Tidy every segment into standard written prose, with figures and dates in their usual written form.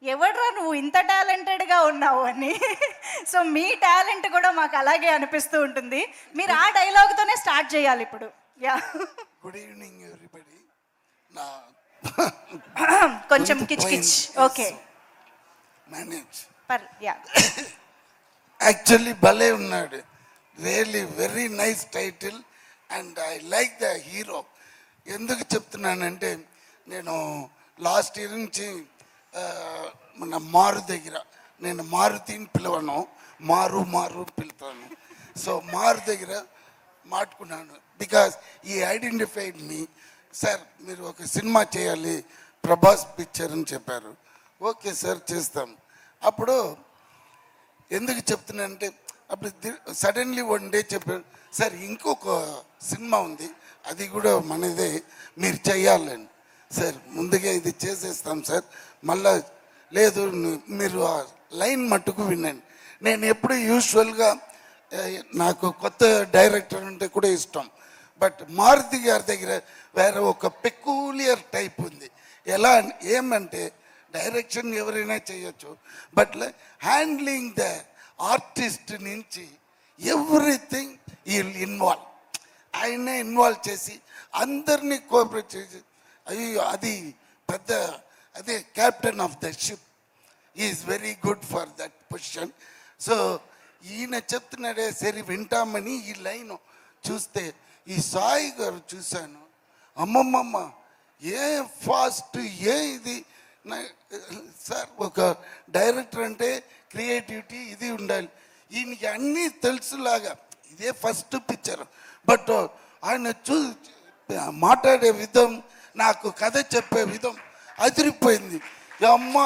ఎవడ్రా నువ్వు ఇంత టాలెంటెడ్గా ఉన్నావు అని. సో మీ టాలెంట్ కూడా మాకు అలాగే అనిపిస్తూ ఉంటుంది. మీరు ఆ డైలాగ్తోనే స్టార్ట్ చేయాలి ఇప్పుడు. Yeah, good evening everybody. నా కొంచెం కిచ్ కిచ్. Okay, manage. యా. యాక్చువల్లీ భలే ఉన్నాడు, really very nice title and I like the hero. ఎందుకు చెప్తున్నానంటే నేను లాస్ట్ ఇయర్ నుంచి మన మారు దగ్గర, నేను మారుతిని పిలవను, మారు మారు పిలుతాను. సో మారు దగ్గర మాట్లాడుకున్నాను బికాస్ ఈ ఐడెంటిఫైడ్ మీ. సార్ మీరు ఒక సినిమా చేయాలి ప్రభాస్ పిక్చర్ అని చెప్పారు. ఓకే సార్ చేస్తాం. అప్పుడు ఎందుకు చెప్తున్నానంటే అప్పుడు సడన్లీ వన్ డే చెప్పారు, సార్ ఇంకొక సినిమా ఉంది అది కూడా మనదే, మీరు చెయ్యాలని. సార్ ముందుగా ఇది చేసేస్తాం సార్, మళ్ళా లేదు మీరు ఆ లైన్ మట్టుకు వినండి. నేను ఎప్పుడు యూజువల్గా నాకు కొత్త డైరెక్టర్ అంటే కూడా ఇష్టం, బట్ మారుతి గారి దగ్గర వేరే ఒక పెక్యూలియర్ టైప్ ఉంది. ఎలా ఏమంటే డైరెక్షన్ ఎవరైనా చేయొచ్చు, బట్ హ్యాండ్లింగ్ ద ఆర్టిస్ట్ నుంచి ఎవ్రీథింగ్ ఈ ఇన్వాల్వ్, ఆయనే ఇన్వాల్వ్ చేసి అందరినీ కోఆపరేట్ చేసి అయ్యో అది పెద్ద అదే captain of the ship. Is very good for that position. So ఈయన చెప్తున్నాడే సరే వింటామని ఈ లైన్ చూస్తే ఈ సాయి గారు చూశాను, అమ్మమ్మమ్మ ఏ ఫాస్ట్ ఏ ఇది. సార్ ఒక డైరెక్టర్ అంటే క్రియేటివిటీ ఇది ఉండాలి, ఈయనకి అన్నీ తెలుసులాగా. ఇదే ఫస్ట్ పిక్చర్, బట్ ఆయన మాట్లాడే విధం, నాకు కథ చెప్పే విధం అదిరిపోయింది. అమ్మ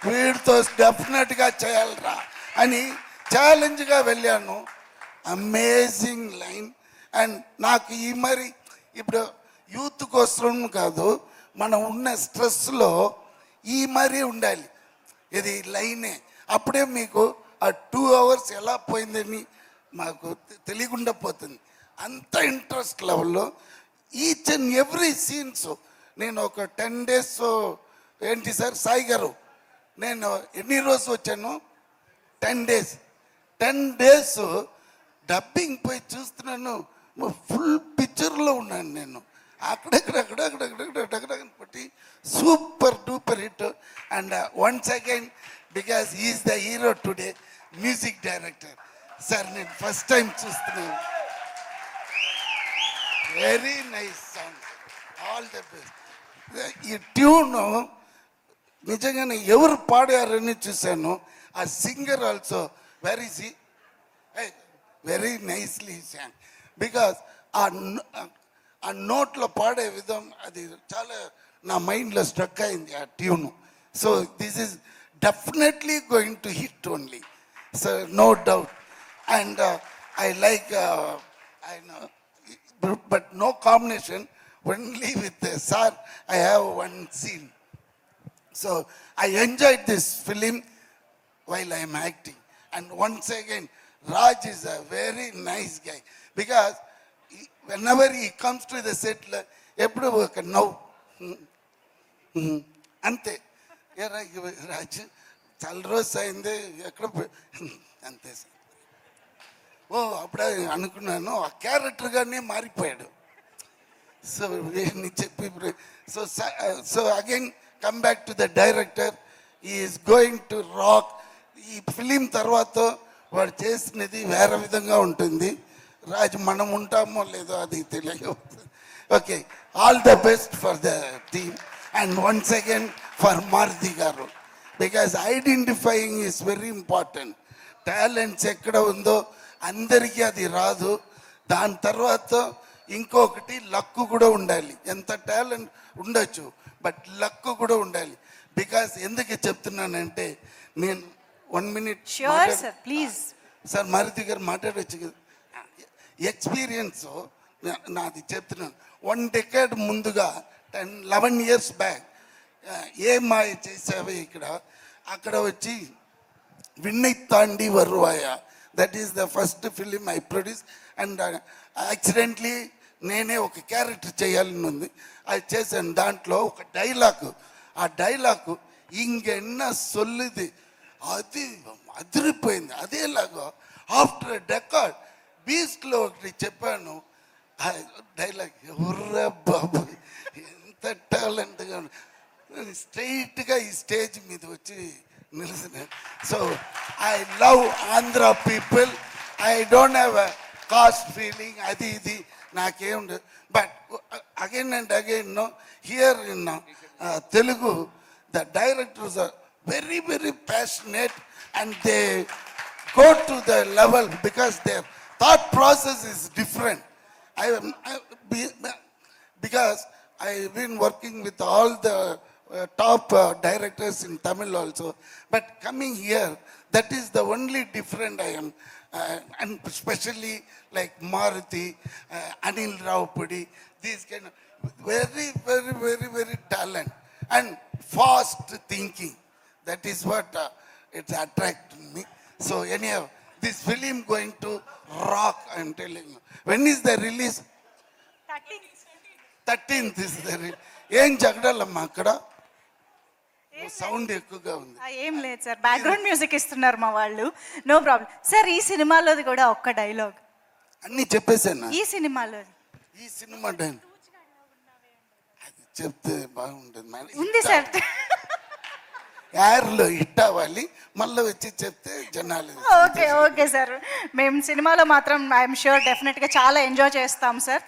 వీడితో డెఫినెట్గా చేయాలరా అని ఛాలెంజ్గా వెళ్ళాను. Amazing line. అండ్ నాకు ఈ మరి ఇప్పుడు యూత్ కోసం కాదు, మనం ఉన్న స్ట్రెస్లో ఈ మరీ ఉండాలి, ఇది లైనే. అప్పుడే మీకు ఆ 2 hours ఎలా పోయిందని మాకు తెలియకుండా పోతుంది. అంత ఇంట్రెస్ట్ లెవెల్లో ఈచ్ అండ్ ఎవ్రీ సీన్స్. నేను ఒక 10 days ఏంటి సార్ సాయి గారు, నేను ఎన్ని రోజు వచ్చాను 10 days. 10 days డబ్బింగ్ పోయి చూస్తున్నాను, ఫుల్ పిక్చర్లో ఉన్నాను నేను. అక్కడక్కడ పట్టి super duper hit. And once again because is the hero today, music director. Sir నేను ఫస్ట్ టైం చూస్తున్నాను, very nice song, all the best. ఈ ట్యూన్ నిజంగానే ఎవరు పాడారని చూశాను. ఆ singer also very very nicely song. Because ఆ నోట్లో పాడే విధం అది చాలా నా మైండ్లో స్ట్రక్ అయింది ఆ tune. So this is definitely going to hit only, so no doubt. And I like but no combination, only with the sir I have one scene. So I enjoyed this film while I am acting. And once again Raj is a very nice guy, because whenever he comes to the set ఎప్పుడు ఒక నవ్వు అంతే. రాజ్ చాలా రోజు అయింది ఎక్కడ అంతే sir. ఓ అప్పుడే అనుకున్నాను ఆ క్యారెక్టర్గానే మారిపోయాడు. సో చెప్పి so again come back to the director, is going to rock. ఈ ఫిలిం తర్వాత వాడు చేసినది వేరే విధంగా ఉంటుంది. రాజు మనం ఉంటామో లేదో అది తెలియదు. Okay, all the best for the team and once again for Maruthi గారు, because identifying is very important. Talents ఎక్కడ ఉందో అందరికీ అది రాదు. దాని తర్వాత ఇంకొకటి లక్కు కూడా ఉండాలి. ఎంత టాలెంట్ ఉండొచ్చు, బట్ లక్కు కూడా ఉండాలి. బికాస్ ఎందుకు చెప్తున్నానంటే నేను 1 minute ప్లీజ్ సార్ మారుతి గారు మాట్లాడవచ్చు కదా. ఎక్స్పీరియన్స్ నాది చెప్తున్నాను. 1 decade ముందుగా 10-11 years బ్యాక్ ఏ మాయ చేసావే ఇక్కడ అక్కడ వచ్చి Vinnai Thaandi Varuvaaya, that is the first film I produce. And accidentally నేనే ఒక క్యారెక్టర్ చేయాలని ఉంది, అది చేశాను. దాంట్లో ఒక డైలాగ్, ఆ డైలాగ్ ఇంక ఎన్న సొల్లుది అది అదిరిపోయింది. అదేలాగా ఆఫ్టర్ డెకార్డ్ బీస్ట్లో ఒకటి చెప్పాను డైలాగ్, ఎవర్రా బాబు ఎంత టాలెంట్గా స్ట్రైట్గా ఈ స్టేజ్ మీద వచ్చి నిలిచినాడు. So I love Andhra people. I don't have a caste feeling అది ఇది నాకేముండదు. But again and again no here in Telugu the directors are very very passionate and they go to the level because their thought process is different. Because I've been working with all the top directors in Tamil also, but coming here, that is the only different I am, and especially like Maruti, Anil Raupudi, these kind of very very very very talent and fast thinking. That is what it attracted me. So anyhow, this film going to rock, I am telling you. When is the release? 13th is the release. ఏం జగడాలమ్మా అక్కడ sound ఎక్కువగా ఉంది. ఏం లేదు sir, background music ఇస్తున్నారు మా వాళ్ళు. No problem sir. ఈ సినిమాలోది కూడా ఒక్క డైలాగ్ అన్నీ చెప్పేసాను. ఈ సినిమాలోది ఈ సినిమా అది చెప్తే బాగుంటుంది. ఉంది సార్. యార్లో హిట్ అవ్వాలి, మళ్ళీ వచ్చి చెప్తే జనాలు. ఓకే ఓకే సార్, మేము సినిమాలో మాత్రం ఐఎమ్ షూర్ డెఫినెట్గా చాలా ఎంజాయ్ చేస్తాం సార్.